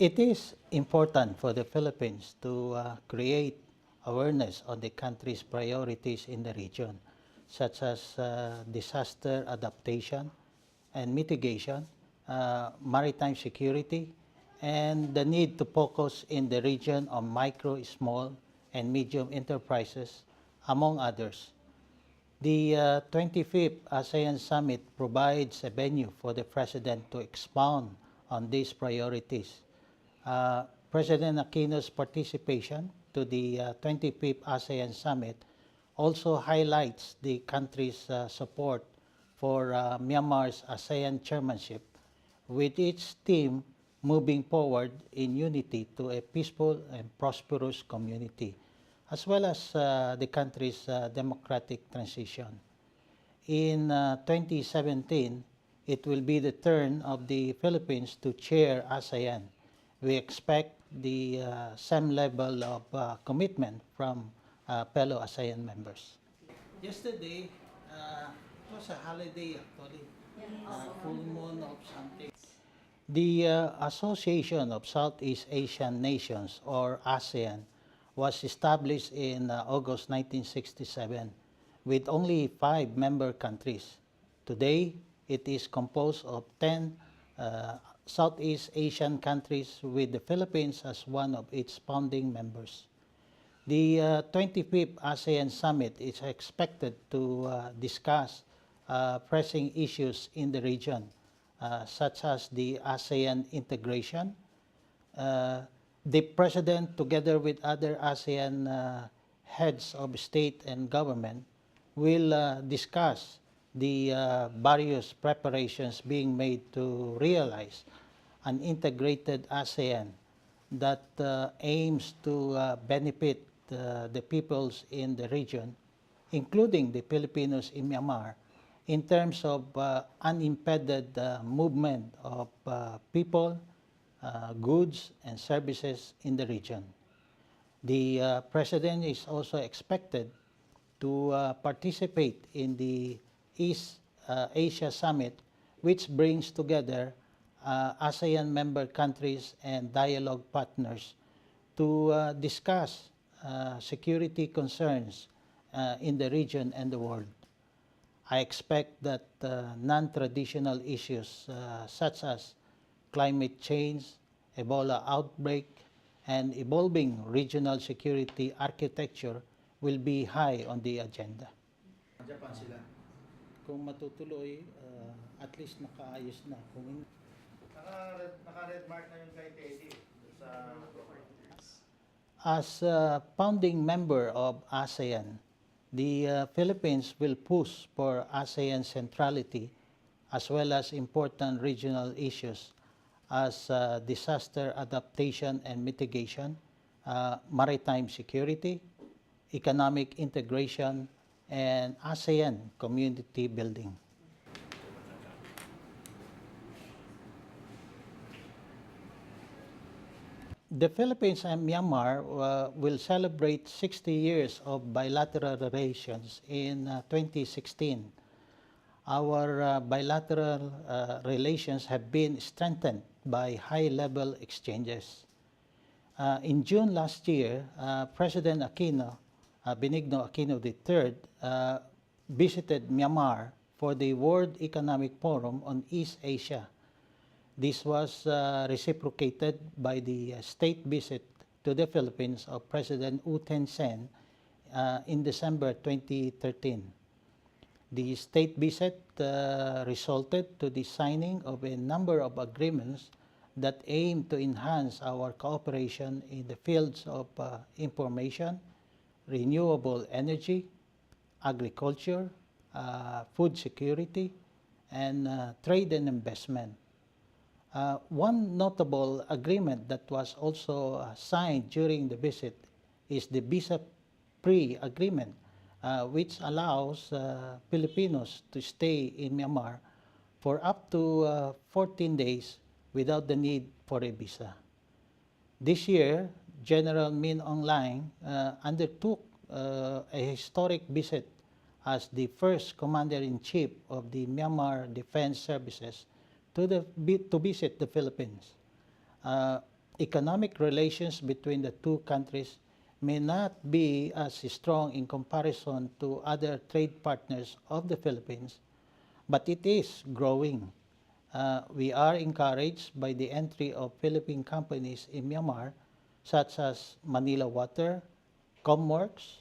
It is important for the Philippines to create awareness on the country's priorities in the region, such as disaster adaptation and mitigation, maritime security, and the need to focus in the region on micro, small, and medium enterprises, among others. The 25th ASEAN Summit provides a venue for the President to expound on these priorities. President Aquino's participation to the 25th ASEAN Summit also highlights the country's support for Myanmar's ASEAN chairmanship, with its team moving forward in unity to a peaceful and prosperous community, as well as the country's democratic transition. In 2017, it will be the turn of the Philippines to chair ASEAN. We expect the same level of commitment from fellow ASEAN members. Yesterday, it was a holiday actually, full moon of something. The Association of Southeast Asian Nations, or ASEAN, was established in August 1967 with only 5 member countries. Today, it is composed of 10 Southeast Asian countries, with the Philippines as one of its founding members. The 25th ASEAN Summit is expected to discuss pressing issues in the region, such as the ASEAN integration. The President, together with other ASEAN heads of state and government, will discuss the various preparations being made to realize an integrated ASEAN that aims to benefit the peoples in the region, including the Filipinos in Myanmar, in terms of unimpeded movement of people, goods, and services in the region. The President is also expected to participate in the East Asia Summit, which brings together ASEAN member countries and dialogue partners to discuss security concerns in the region and the world. I expect that non-traditional issues such as climate change, Ebola outbreak, and evolving regional security architecture will be high on the agenda. Japan sila. Kung matutuloy, at least nakaayos na. Kung Naka-red mark na yung kay Teddy sa... As a founding member of ASEAN, the Philippines will push for ASEAN centrality as well as important regional issues as disaster adaptation and mitigation, maritime security, economic integration, and ASEAN community building. The Philippines and Myanmar will celebrate 60 years of bilateral relations in 2016. Our bilateral relations have been strengthened by high-level exchanges. In June last year, President Benigno Aquino III, visited Myanmar for the World Economic Forum on East Asia. This was reciprocated by the state visit to the Philippines of President U Thein Sein in December 2013. The state visit resulted to the signing of a number of agreements that aim to enhance our cooperation in the fields of information, renewable energy, agriculture, food security, and trade and investment. One notable agreement that was also signed during the visit is the visa-free agreement, which allows Filipinos to stay in Myanmar for up to 14 days without the need for a visa. This year, General Min Aung Hlaing undertook a historic visit as the first Commander-in-Chief of the Myanmar Defense Services to visit the Philippines. economic relations between the two countries may not be as strong in comparison to other trade partners of the Philippines, but it is growing. We are encouraged by the entry of Philippine companies in Myanmar, such as Manila Water, Comworks,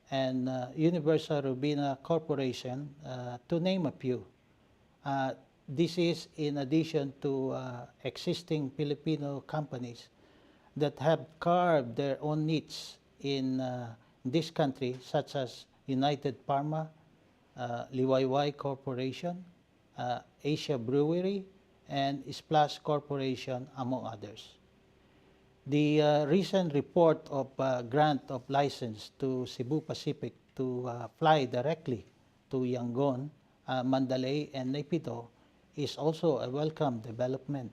and Universal Robina Corporation, to name a few. This is in addition to existing Filipino companies that have carved their own niche in this country, such as United Pharma, Liwayway Corporation, Asia Brewery, and Splash Corporation, among others. The recent report of grant of license to Cebu Pacific to fly directly to Yangon, Mandalay, and Naypyidaw is also a welcome development.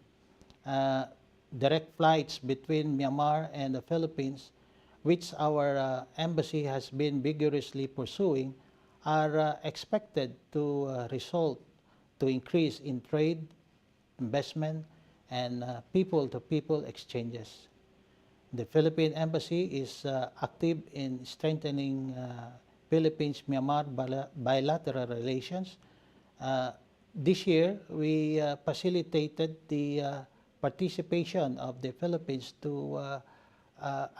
Direct flights between Myanmar and the Philippines, which our embassy has been vigorously pursuing, are expected to result to increase in trade, investment, and people-to-people exchanges. The Philippine Embassy is active in strengthening Philippines-Myanmar bilateral relations. This year, we facilitated the participation of the Philippines to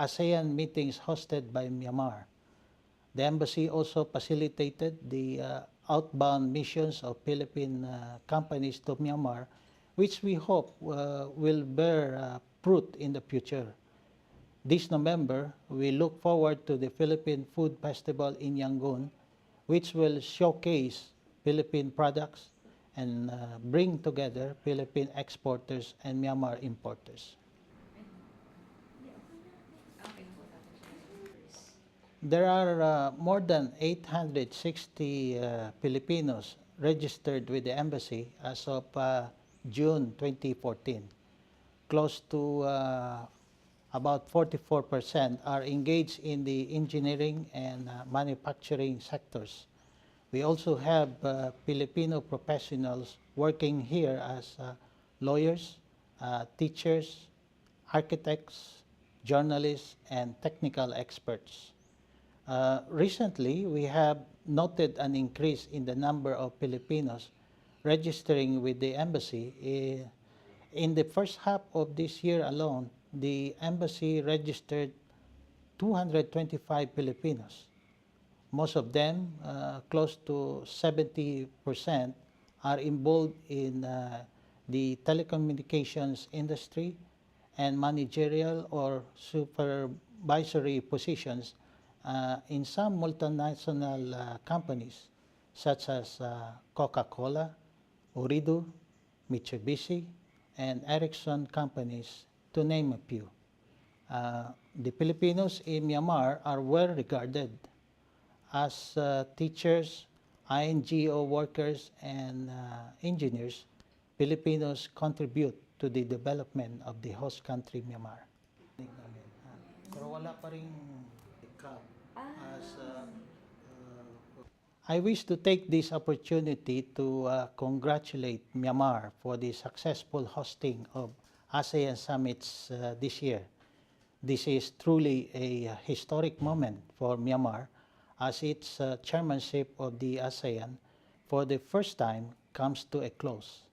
ASEAN meetings hosted by Myanmar. The embassy also facilitated the outbound missions of Philippine companies to Myanmar, which we hope will bear fruit in the future. This November, we look forward to the Philippine Food Festival in Yangon, which will showcase Philippine products and bring together Philippine exporters and Myanmar importers. There are more than 860 Filipinos registered with the embassy as of June 2014. Close to about 44% are engaged in the engineering and manufacturing sectors. We also have Filipino professionals working here as lawyers, teachers, architects, journalists, and technical experts. Recently, we have noted an increase in the number of Filipinos registering with the embassy. In the first half of this year alone, the embassy registered 225 Filipinos. Most of them, close to 70%, are involved in the telecommunications industry and managerial or supervisory positions in some multinational companies such as Coca-Cola, Uridu, Mitsubishi, and Ericsson companies, to name a few. The Filipinos in Myanmar are well regarded as teachers, INGO workers, and engineers. Filipinos contribute to the development of the host country, Myanmar. Pero wala pa ring as I wish to take this opportunity to congratulate Myanmar for the successful hosting of ASEAN summits this year. This is truly a historic moment for Myanmar as its chairmanship of the ASEAN for the first time comes to a close.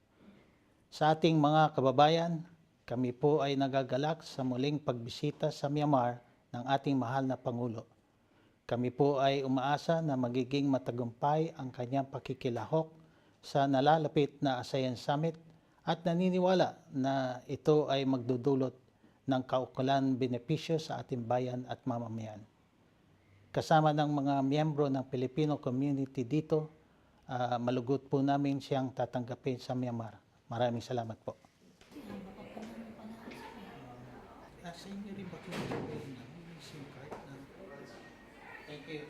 Sa ating mga kababayan, kami po ay nagagalak sa muling pagbisita sa Myanmar ng ating mahal na Pangulo. Kami po ay umaasa na magiging matagumpay ang kanyang pakikilahok sa nalalapit na ASEAN Summit at naniniwala na ito ay magdudulot ng kaukulan benepisyo sa ating bayan at mamamayan. Kasama ng mga miyembro ng Filipino community dito, malugot po namin siyang tatanggapin sa Myanmar. Maraming salamat po. Sa inyo rin ba Thank you.